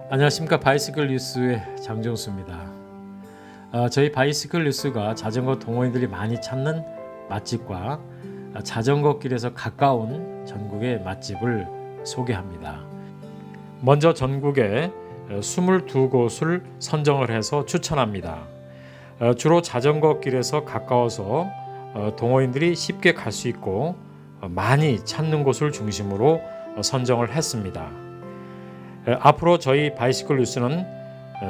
안녕하십니까. 바이시클 뉴스의 장정수입니다. 저희 바이시클 뉴스가 자전거 동호인들이 많이 찾는 맛집과 자전거 길에서 가까운 전국의 맛집을 소개합니다. 먼저 전국에 22곳을 선정을 해서 추천합니다. 주로 자전거 길에서 가까워서 동호인들이 쉽게 갈 수 있고 많이 찾는 곳을 중심으로 선정을 했습니다. 앞으로 저희 바이시클 뉴스는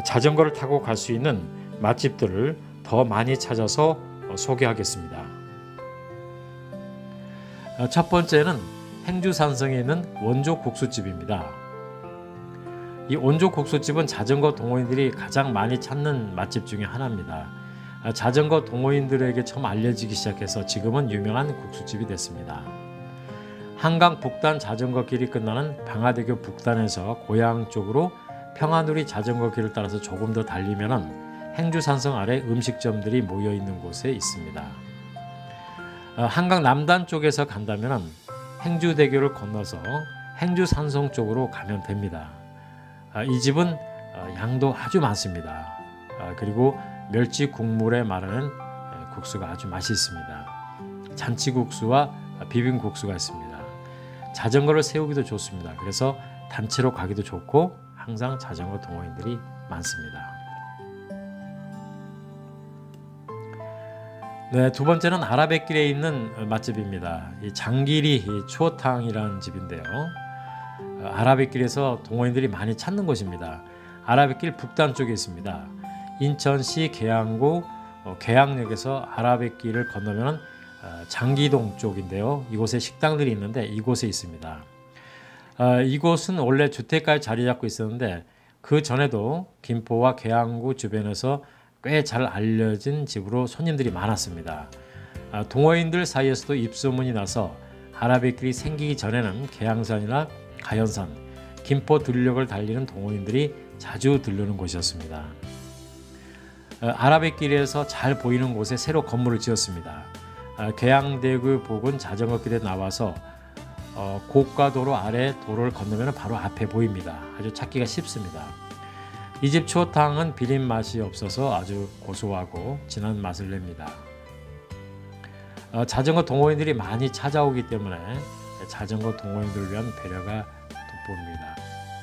자전거를 타고 갈 수 있는 맛집들을 더 많이 찾아서 소개하겠습니다. 첫 번째는 행주산성에 있는 원조 국수집입니다. 이 원조 국수집은 자전거 동호인들이 가장 많이 찾는 맛집 중에 하나입니다. 자전거 동호인들에게 처음 알려지기 시작해서 지금은 유명한 국수집이 됐습니다. 한강 북단 자전거 길이 끝나는 방화대교 북단에서 고양 쪽으로 평화누리 자전거 길을 따라서 조금 더 달리면 행주산성 아래 음식점들이 모여 있는 곳에 있습니다. 한강 남단 쪽에서 간다면 행주대교를 건너서 행주산성 쪽으로 가면 됩니다. 이 집은 양도 아주 많습니다. 그리고 멸치 국물에 말하는 국수가 아주 맛있습니다. 잔치국수와 비빔국수가 있습니다. 자전거를 세우기도 좋습니다. 그래서 단체로 가기도 좋고 항상 자전거 동호인들이 많습니다. 네, 두 번째는 아라뱃길에 있는 맛집입니다. 이 장길이 추어탕이라는 집인데요. 아라뱃길에서 동호인들이 많이 찾는 곳입니다. 아라뱃길 북단 쪽에 있습니다. 인천시 계양구 계양역에서 아라뱃길을 건너면 장기동 쪽인데요. 이곳에 식당들이 있는데 이곳에 있습니다. 이곳은 원래 주택가에 자리 잡고 있었는데 그 전에도 김포와 계양구 주변에서 꽤 잘 알려진 집으로 손님들이 많았습니다. 동호인들 사이에서도 입소문이 나서 아라뱃길이 생기기 전에는 계양산이나 가연산, 김포 들녘을 달리는 동호인들이 자주 들르는 곳이었습니다. 아라뱃길에서 잘 보이는 곳에 새로 건물을 지었습니다. 계양대교 부근 자전거길에 나와서 고가도로 아래 도로를 건너면 바로 앞에 보입니다. 아주 찾기가 쉽습니다. 이 집 추어탕은 비린 맛이 없어서 아주 고소하고 진한 맛을 냅니다. 자전거 동호인들이 많이 찾아오기 때문에 자전거 동호인들을 위한 배려가 돋보입니다.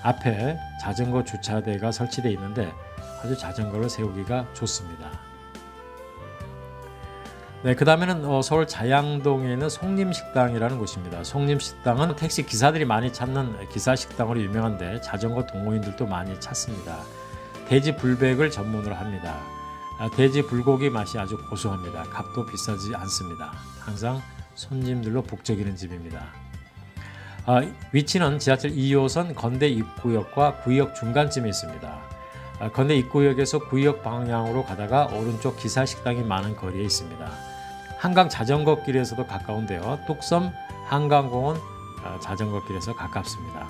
앞에 자전거 주차대가 설치되어 있는데 아주 자전거를 세우기가 좋습니다. 네, 그 다음에는 서울 자양동에 있는 송림식당이라는 곳입니다. 송림식당은 택시 기사들이 많이 찾는 기사식당으로 유명한데 자전거 동호인들도 많이 찾습니다. 돼지 불백을 전문으로 합니다. 돼지 불고기 맛이 아주 고소합니다. 값도 비싸지 않습니다. 항상 손님들로 북적이는 집입니다. 위치는 지하철 2호선 건대 입구역과 구역 중간쯤에 있습니다. 건대 입구역에서 구역 방향으로 가다가 오른쪽 기사식당이 많은 거리에 있습니다. 한강 자전거길에서도 가까운데요. 뚝섬 한강공원 자전거길에서 가깝습니다.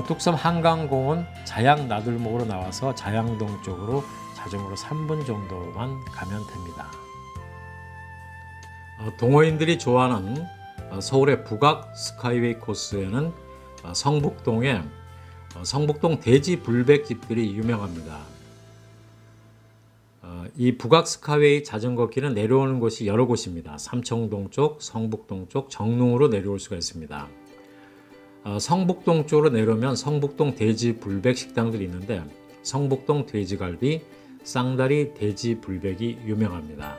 뚝섬 한강공원 자양 나들목으로 나와서 자양동 쪽으로 자전거로 3분 정도만 가면 됩니다. 동호인들이 좋아하는 서울의 북악 스카이웨이 코스에는 성북동에 성북동 돼지 불백집들이 유명합니다. 이 북악 스카이웨이 자전거 길은 내려오는 곳이 여러 곳입니다. 삼청동 쪽, 성북동 쪽, 정릉으로 내려올 수가 있습니다. 성북동 쪽으로 내려오면 성북동 돼지 불백 식당들이 있는데 성북동 돼지갈비, 쌍다리 돼지 불백이 유명합니다.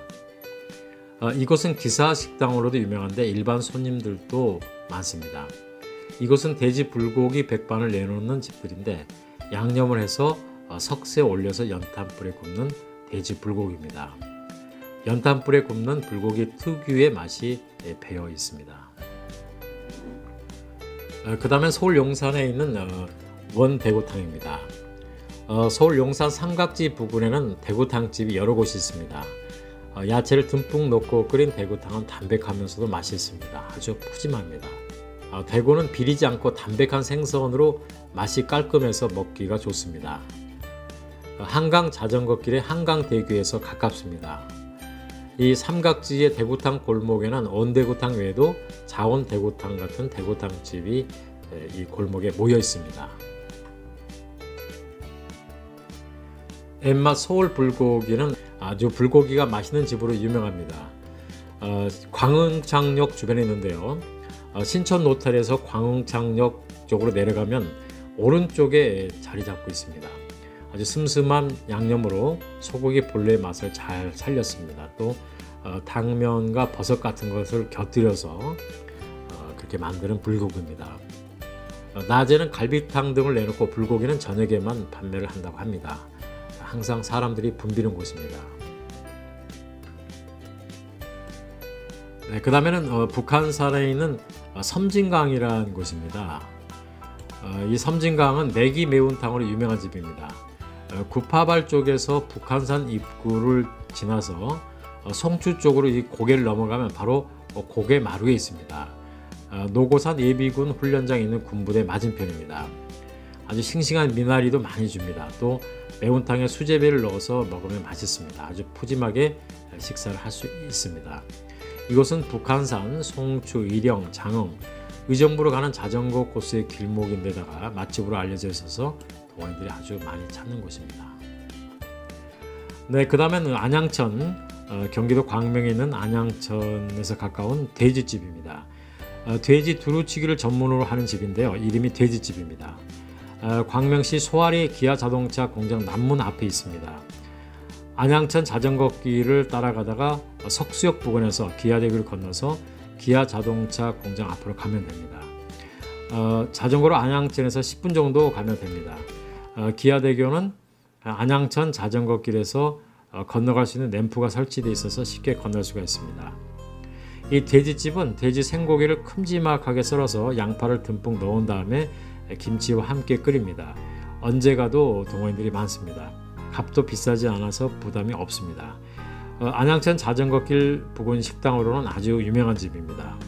이곳은 기사 식당으로도 유명한데 일반 손님들도 많습니다. 이곳은 돼지 불고기 백반을 내놓는 집들인데 양념을 해서 석쇠에 올려서 연탄불에 굽는 돼지 불고기입니다. 연탄불에 굽는 불고기 특유의 맛이 배어 있습니다. 그 다음에 서울 용산에 있는 원대구탕입니다. 서울 용산 삼각지 부근에는 대구탕집이 여러 곳이 있습니다. 야채를 듬뿍 넣고 끓인 대구탕은 담백하면서도 맛있습니다. 아주 푸짐합니다. 대구는 비리지 않고 담백한 생선으로 맛이 깔끔해서 먹기가 좋습니다. 한강 자전거길에 한강대교에서 가깝습니다. 이 삼각지의 대구탕 골목에는 원대구탕 외에도 자원대구탕 같은 대구탕집이 이 골목에 모여 있습니다. 엠맛 서울 불고기는 아주 불고기가 맛있는 집으로 유명합니다. 광흥창역 주변에 있는데요. 신촌 노탈에서 광흥창역 쪽으로 내려가면 오른쪽에 자리 잡고 있습니다. 아주 슴슴한 양념으로 소고기 본래의 맛을 잘 살렸습니다. 또 당면과 버섯 같은 것을 곁들여서 그렇게 만드는 불고기입니다. 낮에는 갈비탕 등을 내놓고 불고기는 저녁에만 판매를 한다고 합니다. 항상 사람들이 붐비는 곳입니다. 네, 그 다음에는 북한산에 있는 섬진강이라는 곳입니다. 이 섬진강은 매기 매운탕으로 유명한 집입니다. 구파발 쪽에서 북한산 입구를 지나서 송추 쪽으로 이 고개를 넘어가면 바로 고개 마루에 있습니다. 노고산 예비군 훈련장에 있는 군부대 맞은편입니다. 아주 싱싱한 미나리도 많이 줍니다. 또 매운탕에 수제비를 넣어서 먹으면 맛있습니다. 아주 푸짐하게 식사를 할 수 있습니다. 이곳은 북한산, 송추, 일영, 장흥, 의정부로 가는 자전거 코스의 길목인데다가 맛집으로 알려져 있어서 동호인들이 아주 많이 찾는 곳입니다. 네, 그 다음에는 안양천, 경기도 광명에 있는 안양천에서 가까운 돼지집입니다. 돼지 두루치기를 전문으로 하는 집인데요. 이름이 돼지집입니다. 광명시 소아리 기아자동차 공장 남문 앞에 있습니다. 안양천 자전거길을 따라가다가 석수역 부근에서 기아대교를 건너서 기아자동차 공장 앞으로 가면 됩니다. 자전거로 안양천에서 10분 정도 가면 됩니다. 기아대교는 안양천 자전거길에서 건너갈 수 있는 램프가 설치되어 있어서 쉽게 건널 수가 있습니다. 이 돼지집은 돼지 생고기를 큼지막하게 썰어서 양파를 듬뿍 넣은 다음에 김치와 함께 끓입니다. 언제 가도 동호인들이 많습니다. 값도 비싸지 않아서 부담이 없습니다. 안양천 자전거길 부근 식당으로는 아주 유명한 집입니다.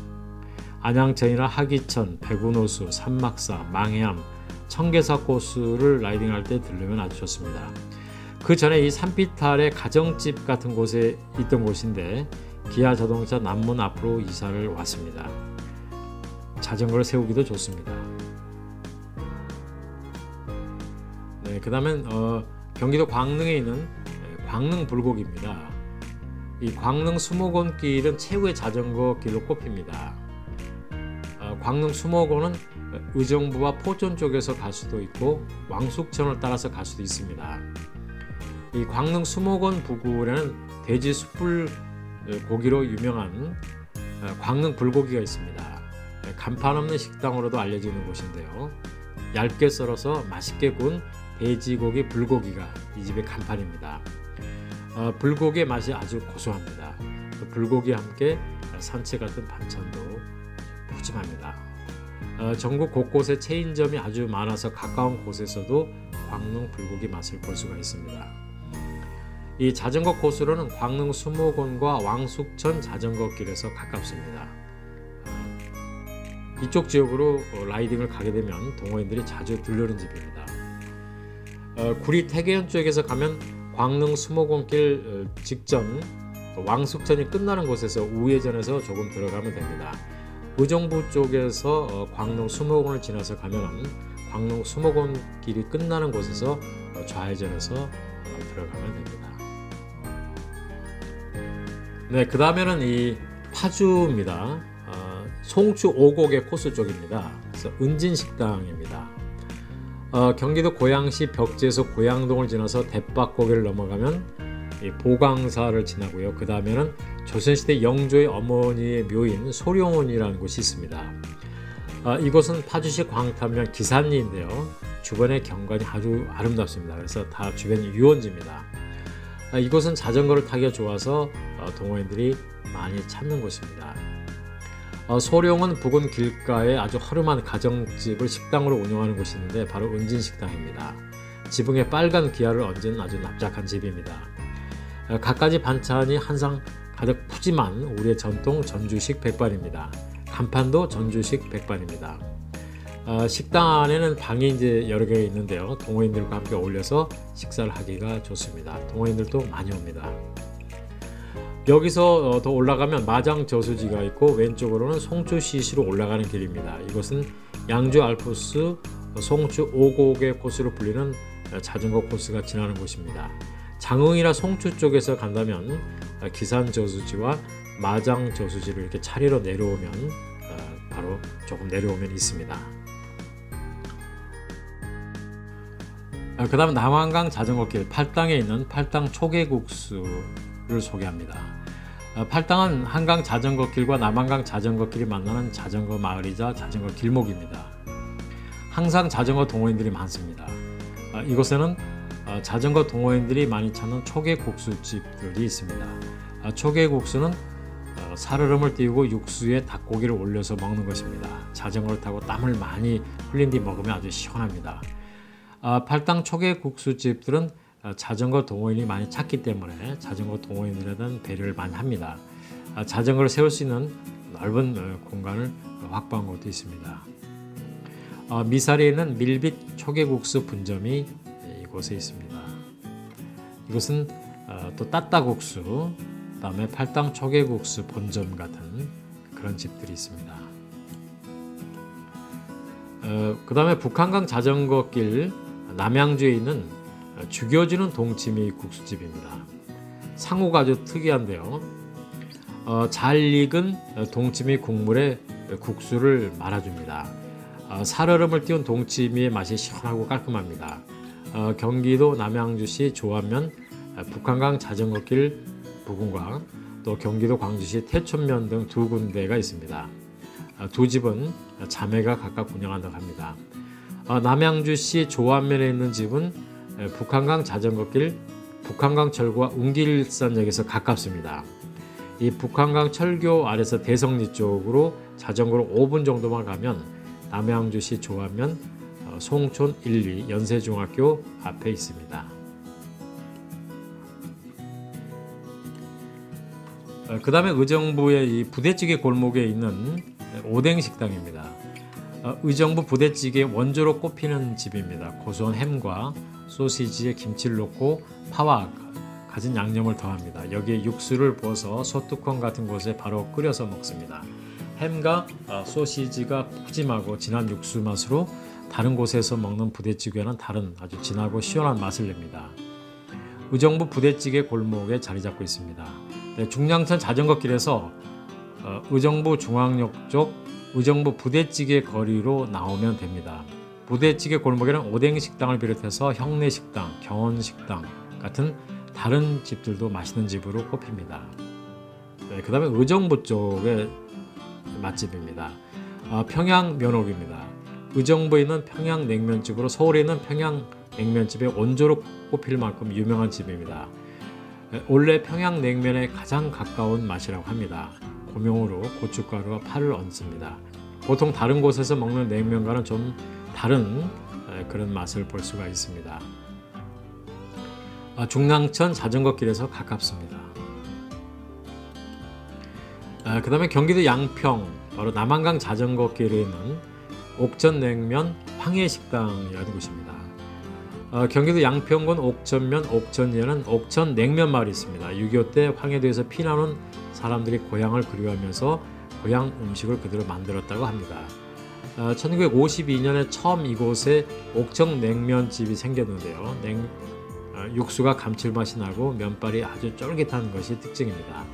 안양천이나 하기천, 백운호수, 산막사, 망해암, 청계사 코스를 라이딩할 때 들르면 아주 좋습니다. 그 전에 이 산비탈의 가정집 같은 곳에 있던 곳인데 기아자동차 남문 앞으로 이사를 왔습니다. 자전거를 세우기도 좋습니다. 네, 그 다음엔 경기도 광릉에 있는 광릉 불고기입니다. 이 광릉 수목원길은 최고의 자전거 길로 꼽힙니다. 광릉 수목원은 의정부와 포천 쪽에서 갈 수도 있고 왕숙천을 따라서 갈 수도 있습니다. 이 광릉 수목원 부근에는 돼지 숯불 고기로 유명한 광릉 불고기가 있습니다. 간판 없는 식당으로도 알려지는 곳인데요. 얇게 썰어서 맛있게 구운 돼지고기 불고기가 이 집의 간판입니다. 불고기의 맛이 아주 고소합니다. 불고기와 함께 산채 같은 반찬도 푸짐합니다. 전국 곳곳에 체인점이 아주 많아서 가까운 곳에서도 광릉 불고기 맛을 볼 수가 있습니다. 이 자전거 코스로는 광릉 수목원과 왕숙천 자전거길에서 가깝습니다. 이쪽 지역으로 라이딩을 가게 되면 동호인들이 자주 들르는 집입니다. 구리 태계현 쪽에서 가면 광릉 수목원길 직전 왕숙천이 끝나는 곳에서 우회전해서 조금 들어가면 됩니다. 의정부 쪽에서 광릉 수목원을 지나서 가면 광릉 수목원 길이 끝나는 곳에서 좌회전해서 들어가면 됩니다. 네, 그 다음에는 이 파주입니다. 송추 오곡의 코스 쪽입니다. 그래서 은진식당입니다. 경기도 고양시 벽지에서 고양동을 지나서 대박고개를 넘어가면 이 보강사를 지나고요. 그 다음에는 조선시대 영조의 어머니의 묘인 소룡원이라는 곳이 있습니다. 이곳은 파주시 광탄면 기산리인데요. 주변의 경관이 아주 아름답습니다. 그래서 다 주변이 유원지입니다. 이곳은 자전거를 타기가 좋아서 동호인들이 많이 찾는 곳입니다. 소룡은 부근 길가에 아주 허름한 가정집을 식당으로 운영하는 곳이 있는데 바로 은진식당입니다. 지붕에 빨간 기아를 얹은 아주 납작한 집입니다. 갖가지 반찬이 한상 가득 푸짐한 우리의 전통 전주식 백반입니다. 간판도 전주식 백반입니다. 식당 안에는 방이 이제 여러 개 있는데요. 동호인들과 함께 어울려서 식사를 하기가 좋습니다. 동호인들도 많이 옵니다. 여기서 더 올라가면 마장 저수지가 있고 왼쪽으로는 송추 시시로 올라가는 길입니다. 이곳은 양주 알프스 송추 오곡의 코스로 불리는 자전거 코스가 지나는 곳입니다. 장흥이나 송추 쪽에서 간다면 기산 저수지와 마장 저수지를 이렇게 차례로 내려오면 바로 조금 내려오면 있습니다. 그 다음 남한강 자전거길 팔당에 있는 팔당 초계국수를 소개합니다. 팔당은 한강 자전거길과 남한강 자전거길이 만나는 자전거 마을이자 자전거 길목입니다. 항상 자전거 동호인들이 많습니다. 이곳에는 자전거 동호인들이 많이 찾는 초계국수집들이 있습니다. 초계국수는 살얼음을 띄우고 육수에 닭고기를 올려서 먹는 것입니다. 자전거를 타고 땀을 많이 흘린 뒤 먹으면 아주 시원합니다. 팔당 초계국수집들은 자전거 동호인이 많이 찾기 때문에 자전거 동호인들에 대한 배려를 많이 합니다. 자전거를 세울 수 있는 넓은 공간을 확보한 곳도 있습니다. 미사리에 있는 밀빛 초계국수 분점이 이곳에 있습니다. 이곳은 또 따따국수, 그 다음에 팔당 초계국수 본점 같은 그런 집들이 있습니다. 그 다음에 북한강 자전거길 남양주에 있는 죽여주는 동치미 국수집입니다. 상호가 아주 특이한데요. 잘 익은 동치미 국물에 국수를 말아줍니다. 살얼음을 띄운 동치미의 맛이 시원하고 깔끔합니다. 경기도 남양주시 조안면 북한강 자전거길 부근과 또 경기도 광주시 태촌면 등 두 군데가 있습니다. 두 집은 자매가 각각 운영한다고 합니다. 남양주시 조안면에 있는 집은 북한강 자전거길 북한강 철구와 웅길산역에서 가깝습니다. 이 북한강 철교 아래서 대성리 쪽으로 자전거로 5분 정도만 가면 남양주시 조안면 송촌 1, 2 연세중학교 앞에 있습니다. 그 다음에 의정부의 이 부대찌개 골목에 있는 오뎅식당입니다. 의정부 부대찌개 원조로 꼽히는 집입니다. 고소한 햄과 소시지에 김치를 넣고 파와 가진 양념을 더합니다. 여기에 육수를 부어서 소뚜껑 같은 곳에 바로 끓여서 먹습니다. 햄과 소시지가 푸짐하고 진한 육수 맛으로 다른 곳에서 먹는 부대찌개와는 다른 아주 진하고 시원한 맛을 냅니다. 의정부 부대찌개 골목에 자리 잡고 있습니다. 중량천 자전거길에서 의정부 중앙역 쪽 의정부 부대찌개 거리로 나오면 됩니다. 부대찌개 골목에는 오뎅식당을 비롯해서 형내식당, 경원식당 같은 다른 집들도 맛있는 집으로 꼽힙니다. 그 다음에 의정부 쪽의 맛집입니다. 평양면옥입니다. 의정부에 있는 평양냉면집으로 서울에 있는 평양냉면집의 원조로 꼽힐 만큼 유명한 집입니다. 원래 평양냉면에 가장 가까운 맛이라고 합니다. 고명으로 고춧가루와 파를 얹습니다. 보통 다른 곳에서 먹는 냉면과는 좀 다른 그런 맛을 볼 수가 있습니다. 중랑천 자전거길에서 가깝습니다. 그 다음에 경기도 양평 바로 남한강 자전거길에 있는 옥천냉면 황해식당이라는 곳입니다. 경기도 양평군 옥천면 옥천리에는 옥천냉면 마을이 있습니다. 6.25 때 황해도에서 피난온 사람들이 고향을 그리워하면서 고향 음식을 그대로 만들었다고 합니다. 1952년에 처음 이곳에 옥천냉면집이 생겼는데요. 육수가 감칠맛이 나고 면발이 아주 쫄깃한 것이 특징입니다.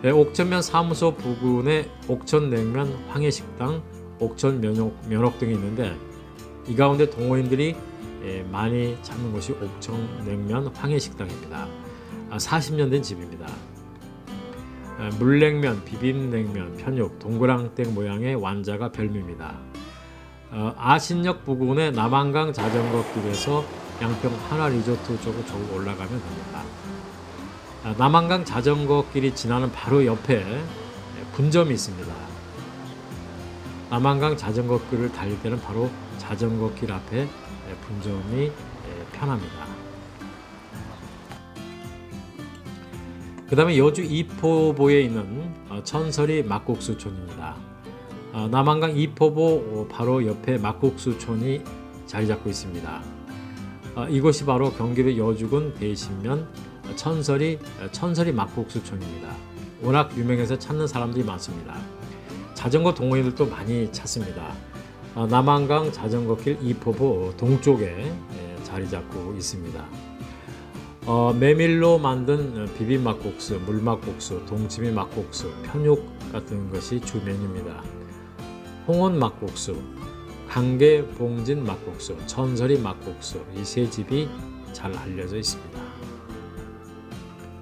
옥천면 사무소 부근에 옥천냉면 황해식당, 옥천면옥 등이 있는데 이 가운데 동호인들이 많이 찾는 곳이 옥천냉면 황해식당입니다. 40년 된 집입니다. 물냉면, 비빔냉면, 편육, 동그랑땡 모양의 완자가 별미입니다. 아신역 부근의 남한강 자전거길에서 양평 하나리조트 쪽으로 조금 올라가면 됩니다. 남한강 자전거길이 지나는 바로 옆에 분점이 있습니다. 남한강 자전거길을 달릴 때는 바로 자전거길 앞에 분점이 편합니다. 그 다음에 여주 이포보에 있는 천설이 막국수촌입니다. 남한강 이포보 바로 옆에 막국수촌이 자리 잡고 있습니다. 이곳이 바로 경기도 여주군 대신면 천설이 막국수촌입니다. 워낙 유명해서 찾는 사람들이 많습니다. 자전거 동호인들도 많이 찾습니다. 남한강 자전거길 이포보 동쪽에 자리 잡고 있습니다. 메밀로 만든 비빔막국수, 물막국수, 동치미 막국수, 편육 같은 것이 주 메뉴입니다. 홍원 막국수, 강계 봉진 막국수, 천설이 막국수, 이 세 집이 잘 알려져 있습니다.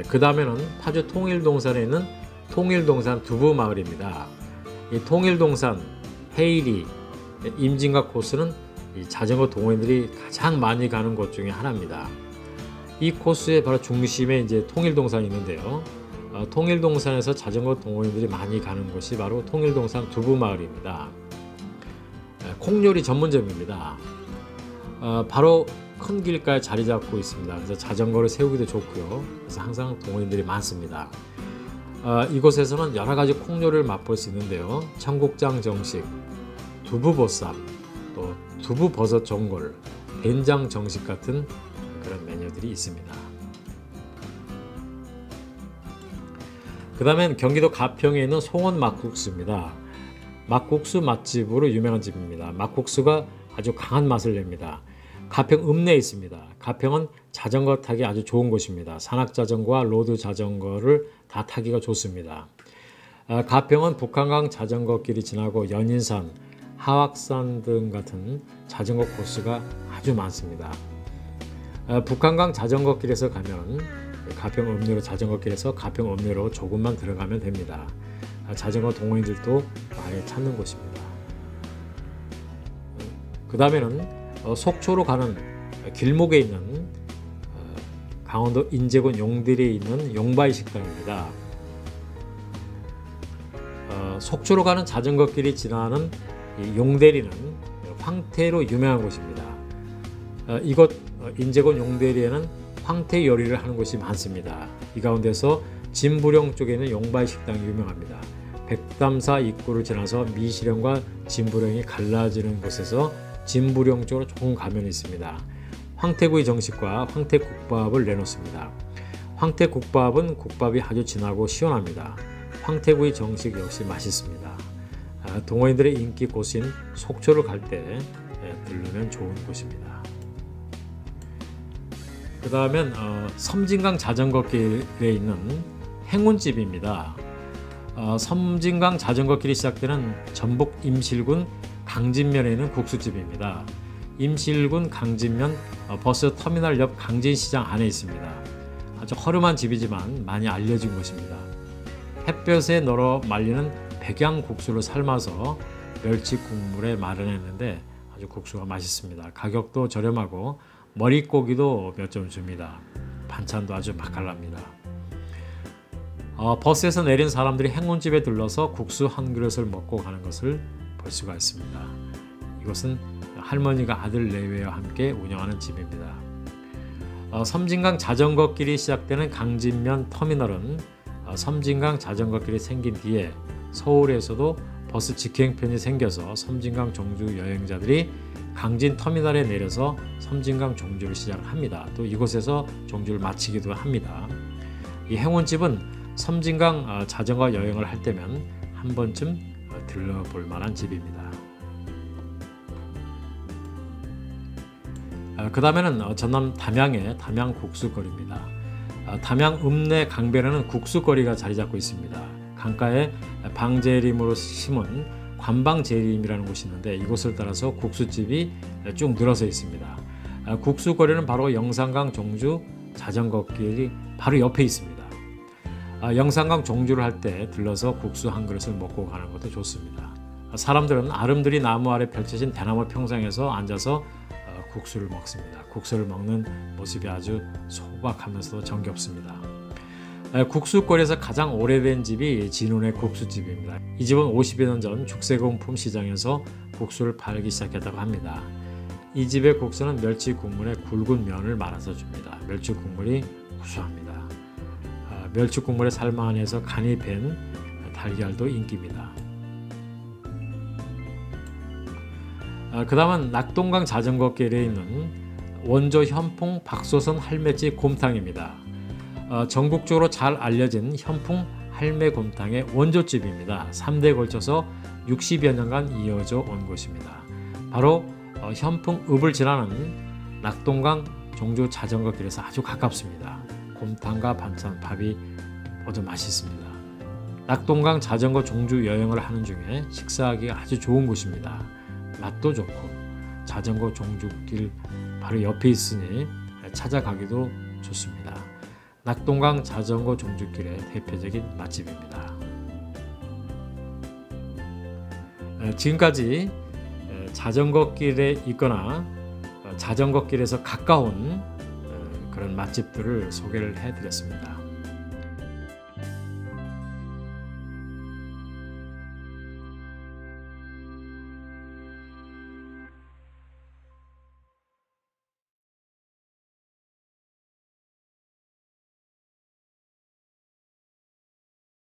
그 다음에는 파주 통일동산에 있는 통일동산 두부마을입니다. 이 통일동산, 해일이, 임진각 코스는 이 자전거 동호인들이 가장 많이 가는 곳 중에 하나입니다. 이 코스의 바로 중심에 이제 통일동산이 있는데요. 통일동산에서 자전거 동호인들이 많이 가는 곳이 바로 통일동산 두부마을입니다. 콩요리 전문점입니다. 바로 큰 길가에 자리 잡고 있습니다. 그래서 자전거를 세우기도 좋고요. 그래서 항상 동호인들이 많습니다. 이곳에서는 여러 가지 콩요리를 맛볼 수 있는데요. 청국장 정식, 두부보쌈, 또 두부버섯 전골, 된장 정식 같은 그런 메뉴들이 있습니다. 그 다음엔 경기도 가평에 있는 송원 막국수입니다. 막국수 맛집으로 유명한 집입니다. 막국수가 아주 강한 맛을 냅니다. 가평 읍내에 있습니다. 가평은 자전거 타기 아주 좋은 곳입니다. 산악자전거와 로드 자전거를 다 타기가 좋습니다. 가평은 북한강 자전거길이 지나고 연인산, 하악산 등 같은 자전거 코스가 아주 많습니다. 북한강 자전거길에서 가면 가평 읍내로 자전거길에서 가평 읍내로 조금만 들어가면 됩니다. 자전거 동호인들도 많이 찾는 곳입니다. 그 다음에는 속초로 가는 길목에 있는 강원도 인제군 용대리에 있는 용바이 식당입니다. 속초로 가는 자전거길이 지나는 용대리는 황태로 유명한 곳입니다. 이곳 인제군 용대리에는 황태 요리를 하는 곳이 많습니다. 이 가운데서 진부령 쪽에 있는 용바이 식당이 유명합니다. 백담사 입구를 지나서 미시령과 진부령이 갈라지는 곳에서 진부령 쪽으로 조금 가면 있습니다. 황태구이 정식과 황태국밥을 내놓습니다. 황태국밥은 국밥이 아주 진하고 시원합니다. 황태구이 정식 역시 맛있습니다. 동호인들의 인기 곳인 속초를 갈 때 들르면 좋은 곳입니다. 그 다음엔 섬진강 자전거길에 있는 행운집입니다. 섬진강 자전거길이 시작되는 전북 임실군 강진면에 있는 국수집입니다. 임실군 강진면 버스 터미널 옆 강진시장 안에 있습니다. 아주 허름한 집이지만 많이 알려진 곳입니다. 햇볕에 널어 말리는 백양국수를 삶아서 멸치 국물에 마련했는데 아주 국수가 맛있습니다. 가격도 저렴하고 머릿고기도 몇 점 줍니다. 반찬도 아주 맛깔납니다. 버스에서 내린 사람들이 행운집에 들러서 국수 한 그릇을 먹고 가는 것을 볼 수가 있습니다. 이것은 할머니가 아들 내외와 함께 운영하는 집입니다. 섬진강 자전거길이 시작되는 강진면 터미널은 섬진강 자전거길이 생긴 뒤에 서울에서도 버스 직행편이 생겨서 섬진강 정주 여행자들이 강진 터미널에 내려서 섬진강 정주를 시작합니다. 또 이곳에서 정주를 마치기도 합니다. 이 행운집은 섬진강 자전거 여행을 할 때면 한 번쯤 들러볼 만한 집입니다. 그 다음에는 전남 담양의 담양 국수거리입니다. 담양 읍내 강변에는 국수거리가 자리 잡고 있습니다. 강가에 방재림으로 심은 관방재림이라는 곳이 있는데 이곳을 따라서 국수집이 쭉 늘어서 있습니다. 국수거리는 바로 영산강 정주 자전거길이 바로 옆에 있습니다. 영산강 정주를 할 때 들러서 국수 한 그릇을 먹고 가는 것도 좋습니다. 사람들은 아름드리 나무 아래 펼쳐진 대나무 평상에서 앉아서 국수를 먹습니다. 국수를 먹는 모습이 아주 소박하면서도 정겹습니다. 국수거리에서 가장 오래된 집이 진운의 국수집입니다. 이 집은 50여 년 전 죽세공품 시장에서 국수를 팔기 시작했다고 합니다. 이 집의 국수는 멸치 국물에 굵은 면을 말아서 줍니다. 멸치 국물이 구수합니다. 멸치 국물에 삶아 안에서 간이 밴 달걀도 인기입니다. 그 다음은 낙동강 자전거길에 있는 원조 현풍 박소선 할매집 곰탕입니다. 전국적으로 잘 알려진 현풍 할매곰탕의 원조집입니다. 3대에 걸쳐서 60여 년간 이어져 온 곳입니다. 바로 현풍읍을 지나는 낙동강 종주 자전거 길에서 아주 가깝습니다. 곰탕과 반찬, 밥이 모두 맛있습니다. 낙동강 자전거 종주 여행을 하는 중에 식사하기가 아주 좋은 곳입니다. 맛도 좋고 자전거 종주길 바로 옆에 있으니 찾아가기도 좋습니다. 낙동강 자전거 종주길의 대표적인 맛집입니다. 지금까지 자전거 길에 있거나 자전거 길에서 가까운 그런 맛집들을 소개를 해드렸습니다.